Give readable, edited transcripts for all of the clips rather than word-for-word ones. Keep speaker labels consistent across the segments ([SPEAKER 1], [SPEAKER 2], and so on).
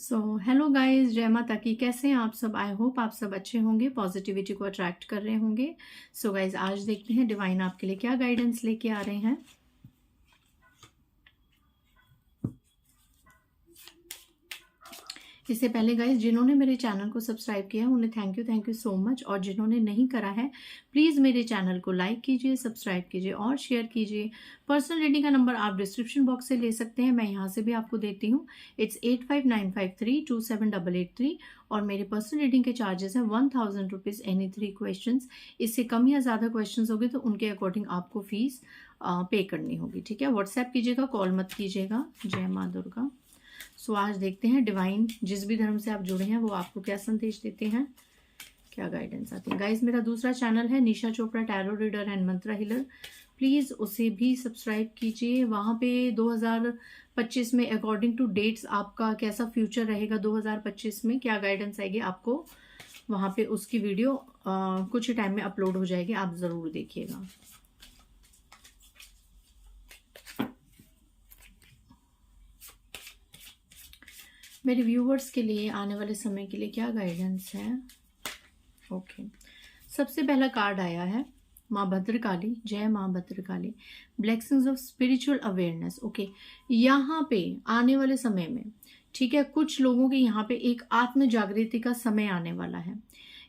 [SPEAKER 1] Hello guys, जय माता की। कैसे हैं आप सब? आई होप आप सब अच्छे होंगे, पॉजिटिविटी को अट्रैक्ट कर रहे होंगे। गाइस, आज देखते हैं डिवाइन आपके लिए क्या गाइडेंस लेके आ रहे हैं। इससे पहले गाइस, जिन्होंने मेरे चैनल को सब्सक्राइब किया है उन्हें थैंक यू सो मच, और जिन्होंने नहीं करा है प्लीज़ मेरे चैनल को लाइक कीजिए, सब्सक्राइब कीजिए और शेयर कीजिए। पर्सनल रीडिंग का नंबर आप डिस्क्रिप्शन बॉक्स से ले सकते हैं, मैं यहाँ से भी आपको देती हूँ। इट्स 8595327883 और मेरे पर्सनल रीडिंग के चार्जेस हैं 1000 रुपीज़ एनी 3 क्वेश्चन। इससे कम या ज़्यादा क्वेश्चन होंगे तो उनके अकॉर्डिंग आपको फीस पे करनी होगी, ठीक है। व्हाट्सएप कीजिएगा, कॉल मत कीजिएगा। जय माँ दुर्गा। आज देखते हैं डिवाइन जिस भी धर्म से आप जुड़े हैं वो आपको क्या संदेश देते हैं, क्या गाइडेंस आती है। गाइस, मेरा दूसरा चैनल है Nisha Chopra tarot reader and mantra healer, please उसे भी सब्सक्राइब कीजिए। वहाँ पे 2025 में अकॉर्डिंग टू डेट्स आपका कैसा फ्यूचर रहेगा, 2025 में क्या गाइडेंस आएगी आपको, वहाँ पे उसकी वीडियो कुछ टाइम में अपलोड हो जाएगी, आप ज़रूर देखिएगा। मेरे व्यूवर्स के लिए आने वाले समय के लिए क्या गाइडेंस है। ओके, सबसे पहला कार्ड आया है माँ भद्रकाली। जय माँ Bhadrakali. Blessings of spiritual awareness. Okay, यहाँ पे आने वाले समय में, ठीक है, कुछ लोगों के यहाँ पे एक आत्म जागृति का समय आने वाला है।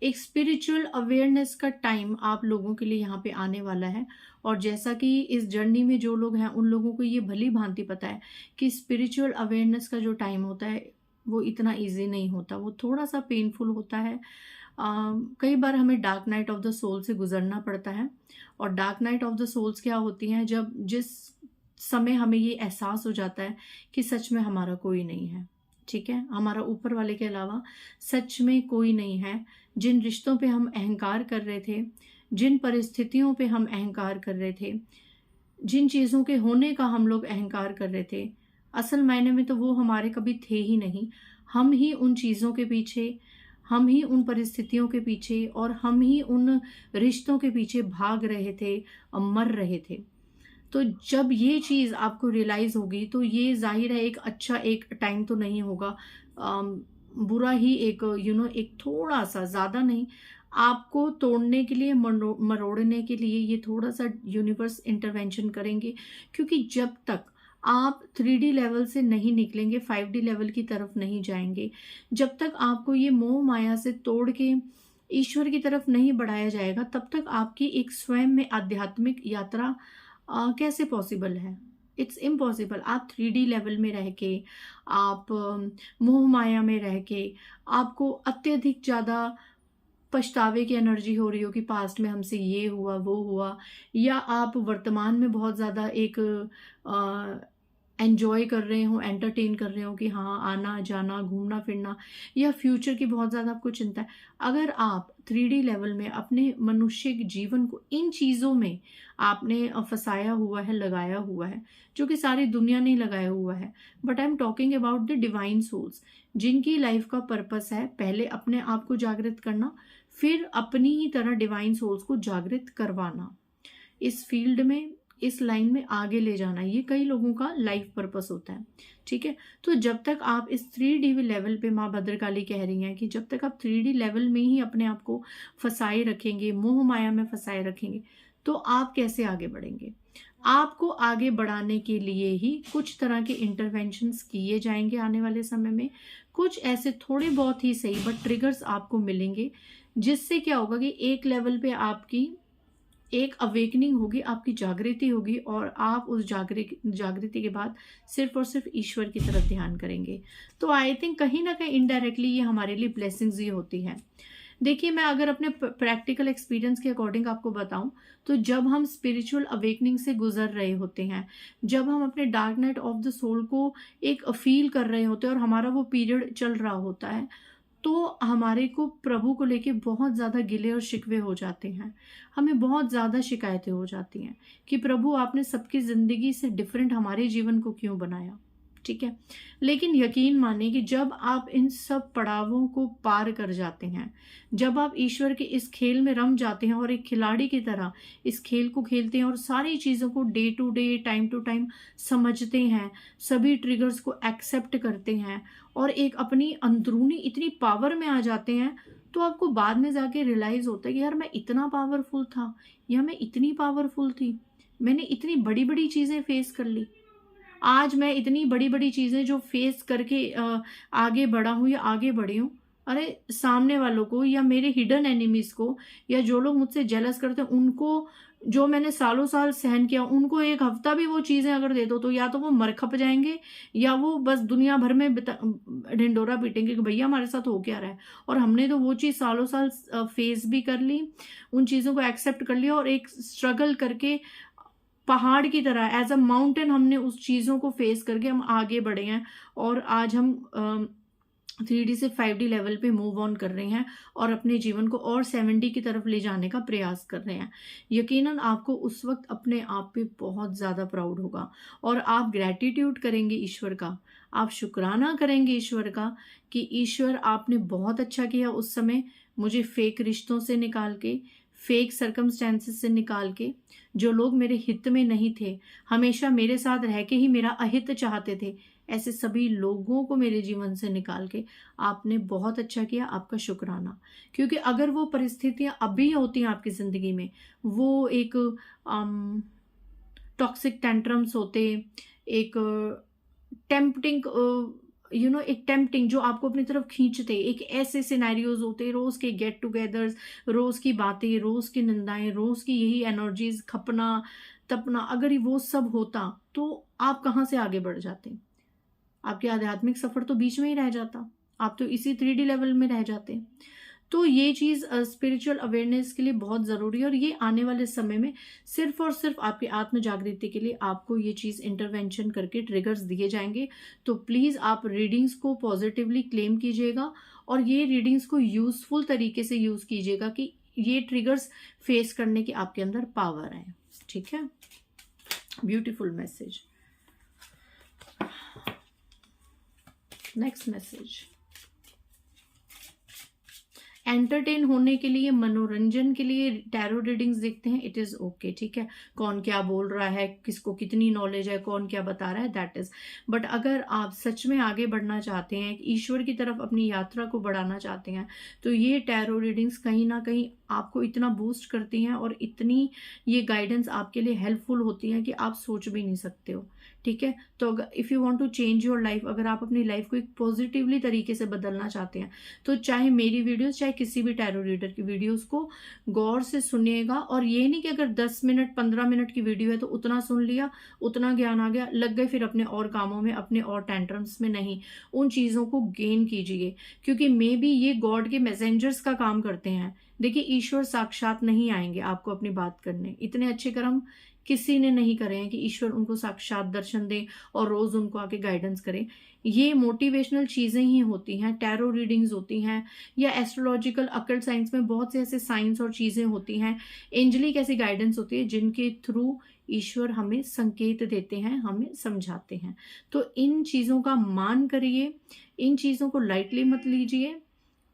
[SPEAKER 1] एक स्पिरिचुअल अवेयरनेस का टाइम आप लोगों के लिए यहाँ पे आने वाला है। और जैसा कि इस जर्नी में जो लोग हैं उन लोगों को ये भली भांति पता है कि स्पिरिचुअल अवेयरनेस का जो टाइम होता है वो इतना इजी नहीं होता, वो थोड़ा सा पेनफुल होता है। कई बार हमें dark night of the soul से गुजरना पड़ता है। और dark night of the souls क्या होती हैं, जब जिस समय हमें ये एहसास हो जाता है कि सच में हमारा कोई नहीं है, ठीक है, हमारा ऊपर वाले के अलावा सच में कोई नहीं है। जिन रिश्तों पे हम अहंकार कर रहे थे, जिन परिस्थितियों पे हम अहंकार कर रहे थे, जिन चीज़ों के होने का हम लोग अहंकार कर रहे थे, असल मायने में तो वो हमारे कभी थे ही नहीं। हम ही उन चीज़ों के पीछे, हम ही उन परिस्थितियों के पीछे और हम ही उन रिश्तों के पीछे भाग रहे थे, मर रहे थे। तो जब ये चीज़ आपको रियलाइज़ होगी तो ये जाहिर है एक अच्छा एक टाइम तो नहीं होगा, बुरा ही एक एक थोड़ा सा, ज़्यादा नहीं, आपको तोड़ने के लिए, मरोड़ने के लिए ये थोड़ा सा यूनिवर्स इंटरवेंशन करेंगे। क्योंकि जब तक आप 3D लेवल से नहीं निकलेंगे, 5D लेवल की तरफ नहीं जाएंगे, जब तक आपको ये मोह माया से तोड़ के ईश्वर की तरफ नहीं बढ़ाया जाएगा, तब तक आपकी एक स्वयं में आध्यात्मिक यात्रा कैसे पॉसिबल है। It's impossible. आप 3D लेवल में रह के, आप मोह माया में रह के, आपको अत्यधिक ज़्यादा पछतावे की एनर्जी हो रही हो कि पास्ट में हमसे ये हुआ वो हुआ, या आप वर्तमान में बहुत ज़्यादा एक एंजॉय कर रहे हो, एंटरटेन कर रहे हो कि हाँ आना जाना घूमना फिरना, या फ्यूचर की बहुत ज़्यादा आपको चिंता है। अगर आप 3D लेवल में अपने मनुष्य के जीवन को इन चीज़ों में आपने फंसाया हुआ है, लगाया हुआ है, जो कि सारी दुनिया ने लगाया हुआ है, but I am talking about the divine souls, जिनकी लाइफ का पर्पस है पहले अपने आप को जागृत करना, फिर अपनी ही तरह डिवाइन सोल्स को जागृत करवाना, इस फील्ड में, इस लाइन में आगे ले जाना, ये कई लोगों का लाइफ पर्पस होता है, ठीक है। तो जब तक आप इस 3D लेवल पे, माँ भद्रकाली कह रही हैं कि जब तक आप 3D लेवल में ही अपने आप को फंसाए रखेंगे, मोह माया में फंसाए रखेंगे, तो आप कैसे आगे बढ़ेंगे। आपको आगे बढ़ाने के लिए ही कुछ तरह के इंटरवेंशंस किए जाएंगे आने वाले समय में। कुछ ऐसे थोड़े बहुत ही सही बट ट्रिगर्स आपको मिलेंगे, जिससे क्या होगा कि एक लेवल पे आपकी एक अवेकनिंग होगी, आपकी जागृति होगी, और आप उस जागृति के बाद सिर्फ और सिर्फ ईश्वर की तरफ ध्यान करेंगे। तो आई थिंक कहीं ना कहीं इनडायरेक्टली ये हमारे लिए ब्लेसिंग्स ही होती है। देखिए, मैं अगर अपने प्रैक्टिकल एक्सपीरियंस के अकॉर्डिंग आपको बताऊं, तो जब हम स्पिरिचुअल अवेकनिंग से गुजर रहे होते हैं, जब हम अपने dark night of the soul को एक फील कर रहे होते हैं और हमारा वो पीरियड चल रहा होता है, तो हमारे को प्रभु को लेके बहुत ज़्यादा गिले और शिकवे हो जाते हैं, हमें बहुत ज़्यादा शिकायतें हो जाती हैं कि प्रभु आपने सबकी ज़िंदगी से डिफरेंट हमारे जीवन को क्यों बनाया, ठीक है। लेकिन यकीन मानिए कि जब आप इन सब पड़ावों को पार कर जाते हैं, जब आप ईश्वर के इस खेल में रम जाते हैं और एक खिलाड़ी की तरह इस खेल को खेलते हैं और सारी चीज़ों को day to day, time to time समझते हैं, सभी ट्रिगर्स को एक्सेप्ट करते हैं और एक अपनी अंदरूनी इतनी पावर में आ जाते हैं, तो आपको बाद में जाके रियलाइज होता है कि यार मैं इतना पावरफुल था या मैं इतनी पावरफुल थी, मैंने इतनी बड़ी बड़ी चीज़ें फेस कर ली। आज मैं इतनी बड़ी बड़ी चीज़ें जो फेस करके आगे बढ़ा हूँ या आगे बढ़ी हूँ, अरे सामने वालों को या मेरे हिडन एनिमीज को या जो लोग मुझसे जेलस करते हैं उनको, जो मैंने सालों साल सहन किया, उनको एक हफ्ता भी वो चीज़ें अगर दे दो तो या तो वो मर खप जाएंगे या वो बस दुनिया भर में ढिंडोरा पीटेंगे कि भैया हमारे साथ हो क्या रहा है। और हमने तो वो चीज़ सालों साल फेस भी कर ली, उन चीज़ों को एक्सेप्ट कर लिया और एक स्ट्रगल करके पहाड़ की तरह एज अ माउंटेन हमने उस चीज़ों को फेस करके हम आगे बढ़े हैं और आज हम 3D से 5D लेवल पे मूव ऑन कर रहे हैं और अपने जीवन को और 7D की तरफ ले जाने का प्रयास कर रहे हैं। यकीनन आपको उस वक्त अपने आप पे बहुत ज़्यादा प्राउड होगा और आप ग्रैटिट्यूड करेंगे ईश्वर का, आप शुक्राना करेंगे ईश्वर का कि ईश्वर आपने बहुत अच्छा किया उस समय मुझे फेक रिश्तों से निकाल के, फेक सर्कमस्टेंसेस से निकाल के, जो लोग मेरे हित में नहीं थे, हमेशा मेरे साथ रह के ही मेरा अहित चाहते थे, ऐसे सभी लोगों को मेरे जीवन से निकाल के आपने बहुत अच्छा किया, आपका शुक्राना। क्योंकि अगर वो परिस्थितियां अभी होती हैं आपकी ज़िंदगी में, वो एक टॉक्सिक टेंट्रम्स होते, एक टेम्पटिंग एक टेम्पटिंग जो आपको अपनी तरफ खींचते, एक ऐसे सिनेरियोज होते, रोज के गेट टुगेदर्स, रोज की बातें, रोज की निंदाएं, रोज की यही एनर्जीज, खपना तपना, अगर वो सब होता तो आप कहाँ से आगे बढ़ जाते? आपके आध्यात्मिक सफर तो बीच में ही रह जाता, आप तो इसी 3D लेवल में रह जाते। तो ये चीज़ स्पिरिचुअल अवेयरनेस के लिए बहुत ज़रूरी है और ये आने वाले समय में सिर्फ और सिर्फ आपकी आत्म जागृति के लिए आपको ये चीज़ इंटरवेंशन करके ट्रिगर्स दिए जाएंगे। तो प्लीज़ आप रीडिंग्स को पॉजिटिवली क्लेम कीजिएगा और ये रीडिंग्स को यूजफुल तरीके से यूज़ कीजिएगा कि ये ट्रिगर्स फेस करने की आपके अंदर पावर है। ठीक है, beautiful message. Next message, entertain होने के लिए, मनोरंजन के लिए टैरो रीडिंग्स देखते हैं, इट इज़ ओके। ठीक है, कौन क्या बोल रहा है, किसको कितनी नॉलेज है, कौन क्या बता रहा है, दैट इज। बट अगर आप सच में आगे बढ़ना चाहते हैं, ईश्वर की तरफ अपनी यात्रा को बढ़ाना चाहते हैं, तो ये टैरो रीडिंग्स कहीं ना कहीं आपको इतना बूस्ट करती हैं और इतनी ये गाइडेंस आपके लिए हेल्पफुल होती है कि आप सोच भी नहीं सकते हो। ठीक है, तो अगर if you want to change your life, अगर आप अपनी लाइफ को एक पॉजिटिवली तरीके से बदलना चाहते हैं, तो चाहे मेरी वीडियोस, चाहे किसी भी टैरो रीडर की वीडियोस को गौर से सुनिएगा। और ये नहीं कि अगर 10 मिनट 15 मिनट की वीडियो है तो उतना सुन लिया, उतना ज्ञान आ गया, लग गए फिर अपने और कामों में, अपने और टेंट्रम्स में। नहीं, उन चीज़ों को गेन कीजिए, क्योंकि मे बी ये गॉड के मैसेंजर्स का काम करते हैं। देखिए, ईश्वर साक्षात नहीं आएंगे आपको अपनी बात करने, इतने अच्छे कर्म किसी ने नहीं करे हैं कि ईश्वर उनको साक्षात दर्शन दे और रोज उनको आके गाइडेंस करे। ये मोटिवेशनल चीजें ही होती हैं, टैरो रीडिंग्स होती हैं, या एस्ट्रोलॉजिकल अकल्ट साइंस में बहुत से ऐसे साइंस और चीजें होती हैं, एंजलिक ऐसी गाइडेंस होती है जिनके थ्रू ईश्वर हमें संकेत देते हैं, हमें समझाते हैं। तो इन चीजों का मान करिए, इन चीजों को लाइटली मत लीजिए।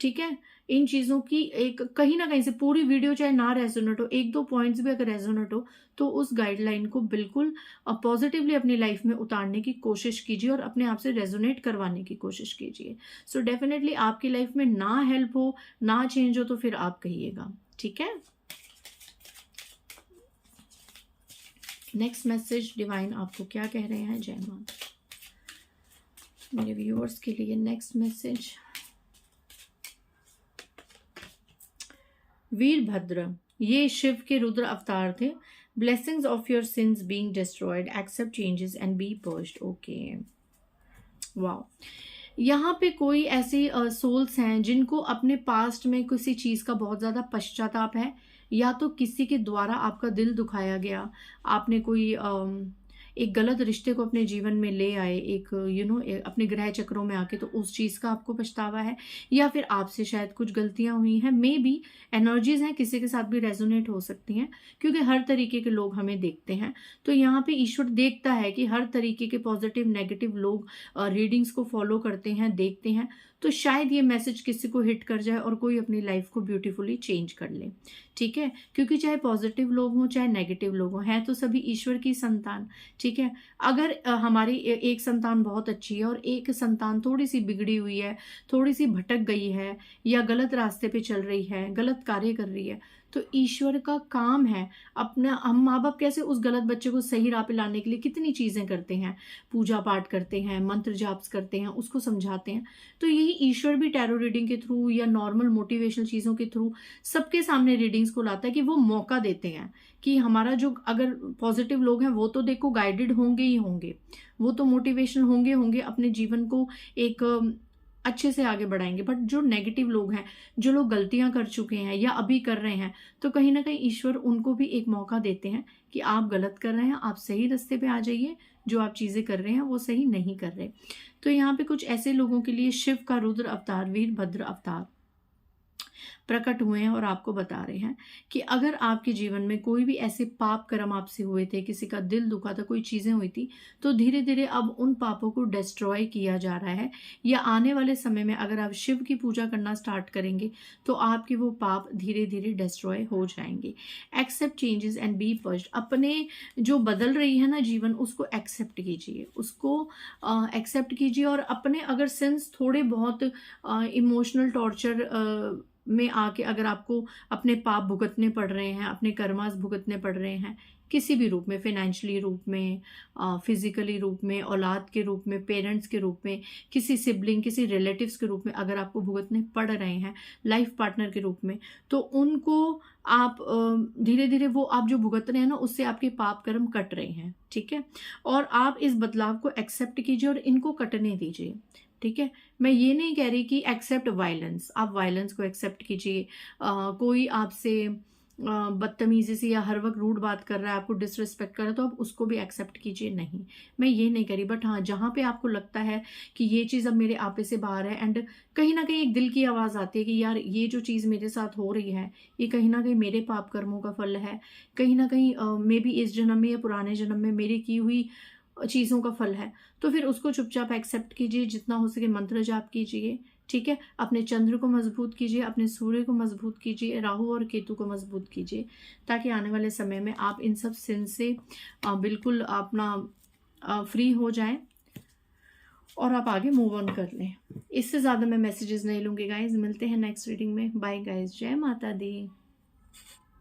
[SPEAKER 1] ठीक है, इन चीज़ों की एक कहीं ना कहीं से पूरी वीडियो चाहे ना रेजोनेट हो, एक दो पॉइंट्स भी अगर रेजोनेट हो, तो उस गाइडलाइन को बिल्कुल पॉजिटिवली अपनी लाइफ में उतारने की कोशिश कीजिए और अपने आप से रेजोनेट करवाने की कोशिश कीजिए। सो डेफिनेटली आपकी लाइफ में ना हेल्प हो, ना चेंज हो, तो फिर आप कहिएगा। ठीक है, नेक्स्ट मैसेज डिवाइन आपको क्या कह रहे हैं? जय मां। मेरे व्यूअर्स के लिए नेक्स्ट मैसेज, वीरभद्र, ये शिव के रुद्र अवतार थे। Blessings of your sins being destroyed, accept changes and be purged. Okay, wow. यहाँ पे कोई ऐसी सोल्स हैं जिनको अपने पास्ट में किसी चीज़ का बहुत ज़्यादा पश्चाताप है, या तो किसी के द्वारा आपका दिल दुखाया गया, आपने कोई एक गलत रिश्ते को अपने जीवन में ले आए, एक अपने ग्रह चक्रों में आके, तो उस चीज़ का आपको पछतावा है, या फिर आपसे शायद कुछ गलतियां हुई हैं। मे बी एनर्जीज हैं, किसी के साथ भी रेजोनेट हो सकती हैं, क्योंकि हर तरीके के लोग हमें देखते हैं। तो यहाँ पे ईश्वर देखता है कि हर तरीके के पॉजिटिव नेगेटिव लोग रीडिंग्स को फॉलो करते हैं, देखते हैं। तो शायद ये मैसेज किसी को हिट कर जाए और कोई अपनी लाइफ को ब्यूटीफुली चेंज कर ले। ठीक है, क्योंकि चाहे पॉजिटिव लोग हों चाहे नेगेटिव लोग हों, हैं तो सभी ईश्वर की संतान। ठीक है, अगर हमारी एक संतान बहुत अच्छी है और एक संतान थोड़ी सी बिगड़ी हुई है, थोड़ी सी भटक गई है, या गलत रास्ते पे चल रही है, गलत कार्य कर रही है, तो ईश्वर का काम है अपना। हम माँ बाप कैसे उस गलत बच्चे को सही राह पे लाने के लिए कितनी चीजें करते हैं, पूजा पाठ करते हैं, मंत्र जाप्स करते हैं, उसको समझाते हैं। तो यही ईश्वर भी टैरो रीडिंग के थ्रू या नॉर्मल मोटिवेशनल चीजों के थ्रू सबके सामने रीडिंग्स को लाता है, कि वो मौका देते हैं कि हमारा जो, अगर पॉजिटिव लोग हैं वो तो देखो गाइडेड होंगे ही होंगे, वो तो मोटिवेशनल होंगे होंगे, अपने जीवन को एक अच्छे से आगे बढ़ाएंगे। बट जो नेगेटिव लोग हैं, जो लोग गलतियां कर चुके हैं या अभी कर रहे हैं, तो कहीं ना कहीं ईश्वर उनको भी एक मौका देते हैं कि आप गलत कर रहे हैं, आप सही रास्ते पे आ जाइए, जो आप चीजें कर रहे हैं वो सही नहीं कर रहे। तो यहाँ पे कुछ ऐसे लोगों के लिए शिव का रुद्र अवतार, वीरभद्र अवतार प्रकट हुए हैं और आपको बता रहे हैं कि अगर आपके जीवन में कोई भी ऐसे पाप कर्म आपसे हुए थे, किसी का दिल दुखा था, कोई चीजें हुई थी, तो धीरे धीरे अब उन पापों को डिस्ट्रॉय किया जा रहा है। या आने वाले समय में अगर आप शिव की पूजा करना स्टार्ट करेंगे तो आपके वो पाप धीरे धीरे डिस्ट्रॉय हो जाएंगे। Accept changes and be purged. अपने जो बदल रही है ना जीवन, उसको एक्सेप्ट कीजिए, उसको एक्सेप्ट कीजिए। और अपने अगर सिंस थोड़े बहुत इमोशनल टॉर्चर में आके अगर आपको अपने पाप भुगतने पड़ रहे हैं, अपने कर्मास भुगतने पड़ रहे हैं, किसी भी रूप में, फाइनेंशियली रूप में, फिजिकली रूप में, औलाद के रूप में, पेरेंट्स के रूप में, किसी सिबलिंग, किसी रिलेटिव्स के रूप में अगर आपको भुगतने पड़ रहे हैं, लाइफ पार्टनर के रूप में, तो उनको आप धीरे धीरे वो आप जो भुगत रहे हैं ना, उससे आपके पाप कर्म कट रहे हैं। ठीक है, और आप इस बदलाव को एक्सेप्ट कीजिए और इनको कटने दीजिए। ठीक है, मैं ये नहीं कह रही कि एक्सेप्ट वायलेंस, आप वायलेंस को एक्सेप्ट कीजिए। कोई आपसे बदतमीजी से या हर वक्त रूड बात कर रहा है, आपको डिसरिस्पेक्ट कर रहा है, तो आप उसको भी एक्सेप्ट कीजिए। नहीं, मैं ये नहीं करी, बट हाँ, जहाँ पे आपको लगता है कि ये चीज़ अब मेरे आपे से बाहर है, एंड कहीं ना कहीं एक दिल की आवाज़ आती है कि यार ये जो चीज़ मेरे साथ हो रही है, ये कहीं ना कहीं मेरे पाप कर्मों का फल है, कहीं ना कहीं मे बी इस जन्म में या पुराने जन्म में मेरी की हुई चीज़ों का फल है, तो फिर उसको चुपचाप एक्सेप्ट कीजिए। जितना हो सके मंत्र जाप कीजिए। ठीक है, अपने चंद्र को मजबूत कीजिए, अपने सूर्य को मजबूत कीजिए, राहु और केतु को मजबूत कीजिए, ताकि आने वाले समय में आप इन सब सिन से बिल्कुल अपना फ्री हो जाएं और आप आगे मूव ऑन कर लें। इससे ज़्यादा मैं मैसेजेस नहीं लूँगी गाइज। मिलते हैं नेक्स्ट रीडिंग में। बाय गाइज, जय माता दी।